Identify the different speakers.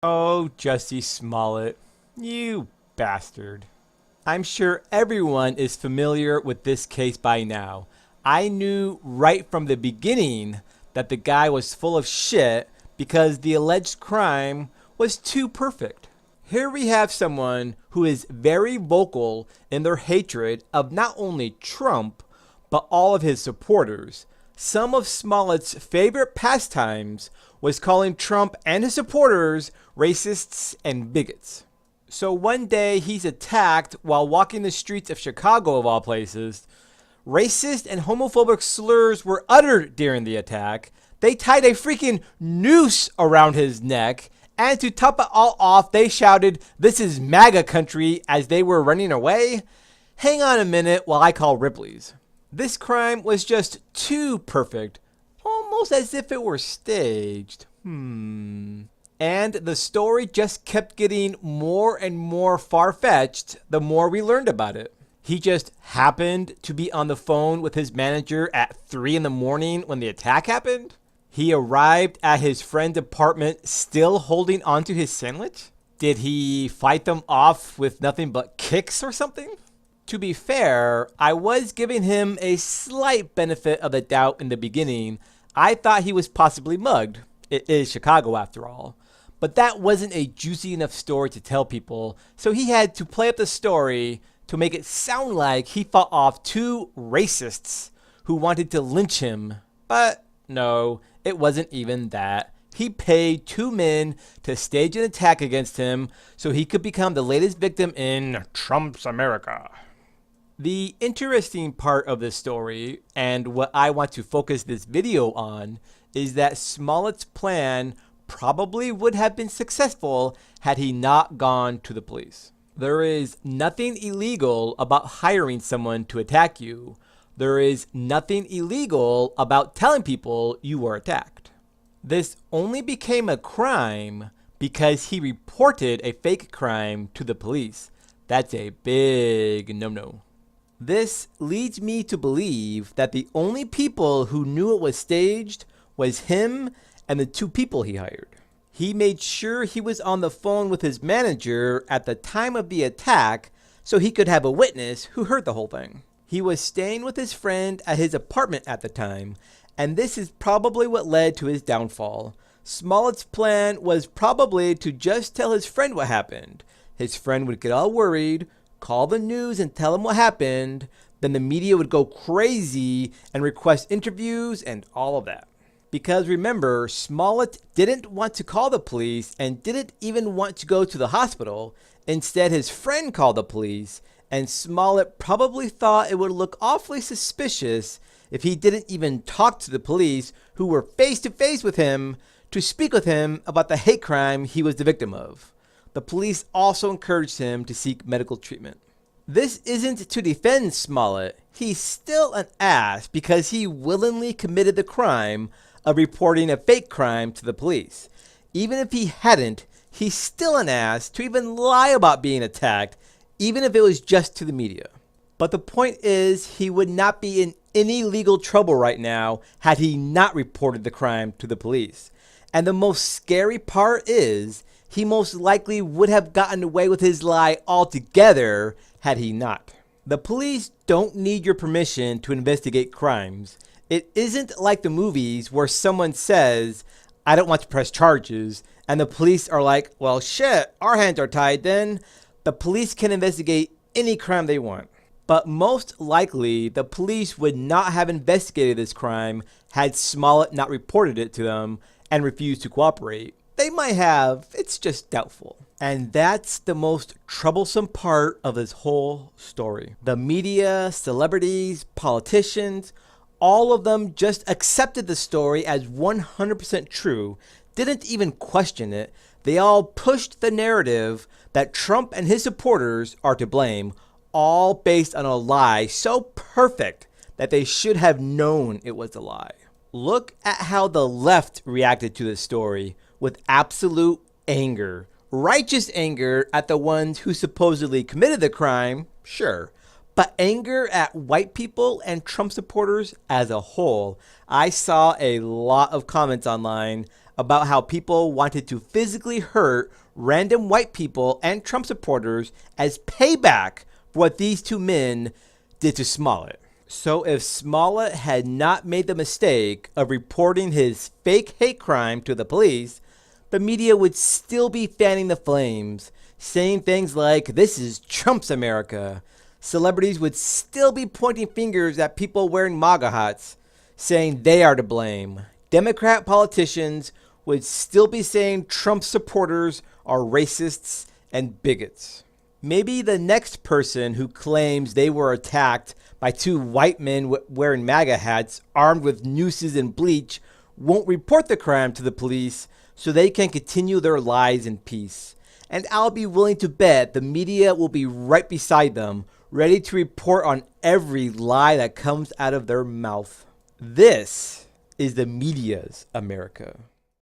Speaker 1: Oh, Jussie Smollett, you bastard. I'm sure everyone is familiar with this case by now. I knew right from the beginning that the guy was full of shit because the alleged crime was too perfect. Here we have someone who is very vocal in their hatred of not only Trump, but all of his supporters. Some of Smollett's favorite pastimes was calling Trump and his supporters racists and bigots. So one day he's attacked while walking the streets of Chicago, of all places. Racist and homophobic slurs were uttered during the attack. They tied a freaking noose around his neck. And to top it all off, they shouted, "This is MAGA country," as they were running away. Hang on a minute while I call Ripley's. This crime was just too perfect, almost as if it were staged. And the story just kept getting more and more far-fetched the more we learned about it. He just happened to be on the phone with his manager at 3 in the morning when the attack happened. He arrived at his friend's apartment still holding onto his sandwich. Did he fight them off with nothing but kicks or something? To be fair, I was giving him a slight benefit of the doubt in the beginning. I thought he was possibly mugged. It is Chicago after all. But that wasn't a juicy enough story to tell people, so he had to play up the story to make it sound like he fought off two racists who wanted to lynch him. But no, it wasn't even that. He paid two men to stage an attack against him so he could become the latest victim in Trump's America. The interesting part of this story, and what I want to focus this video on, is that Smollett's plan probably would have been successful had he not gone to the police. There is nothing illegal about hiring someone to attack you. There is nothing illegal about telling people you were attacked. This only became a crime because he reported a fake crime to the police. That's a big no-no. This leads me to believe that the only people who knew it was staged was him and the two people he hired. He made sure he was on the phone with his manager at the time of the attack so he could have a witness who heard the whole thing. He was staying with his friend at his apartment at the time, and this is probably what led to his downfall. Smollett's plan was probably to just tell his friend what happened. His friend would get all worried, call the news and tell him what happened, then the media would go crazy and request interviews and all of that. Because remember, Smollett didn't want to call the police and didn't even want to go to the hospital. Instead, his friend called the police, and Smollett probably thought it would look awfully suspicious if he didn't even talk to the police, who were face to face with him, to speak with him about the hate crime he was the victim of. The police also encouraged him to seek medical treatment. This isn't to defend Smollett. He's still an ass because he willingly committed the crime of reporting a fake crime to the police. Even if he hadn't, he's still an ass to even lie about being attacked, even if it was just to the media. But the point is, he would not be in any legal trouble right now had he not reported the crime to the police. And the most scary part is, he most likely would have gotten away with his lie altogether had he not. The police don't need your permission to investigate crimes. It isn't like the movies where someone says, "I don't want to press charges," and the police are like, "Well, shit, our hands are tied then." The police can investigate any crime they want. But most likely, the police would not have investigated this crime had Smollett not reported it to them and refused to cooperate. They might have, it's just doubtful. And that's the most troublesome part of this whole story. The media, celebrities, politicians, all of them just accepted the story as 100% true, didn't even question it. They all pushed the narrative that Trump and his supporters are to blame, all based on a lie so perfect that they should have known it was a lie. Look at how the left reacted to this story, with absolute anger. Righteous anger at the ones who supposedly committed the crime, sure. But anger at white people and Trump supporters as a whole. I saw a lot of comments online about how people wanted to physically hurt random white people and Trump supporters as payback for what these two men did to Smollett. So if Smollett had not made the mistake of reporting his fake hate crime to the police, the media would still be fanning the flames, saying things like, "This is Trump's America." Celebrities would still be pointing fingers at people wearing MAGA hats, saying they are to blame. Democrat politicians would still be saying Trump supporters are racists and bigots. Maybe the next person who claims they were attacked by two white men wearing MAGA hats armed with nooses and bleach won't report the crime to the police so they can continue their lies in peace. And I'll be willing to bet the media will be right beside them, ready to report on every lie that comes out of their mouth. This is the media's America.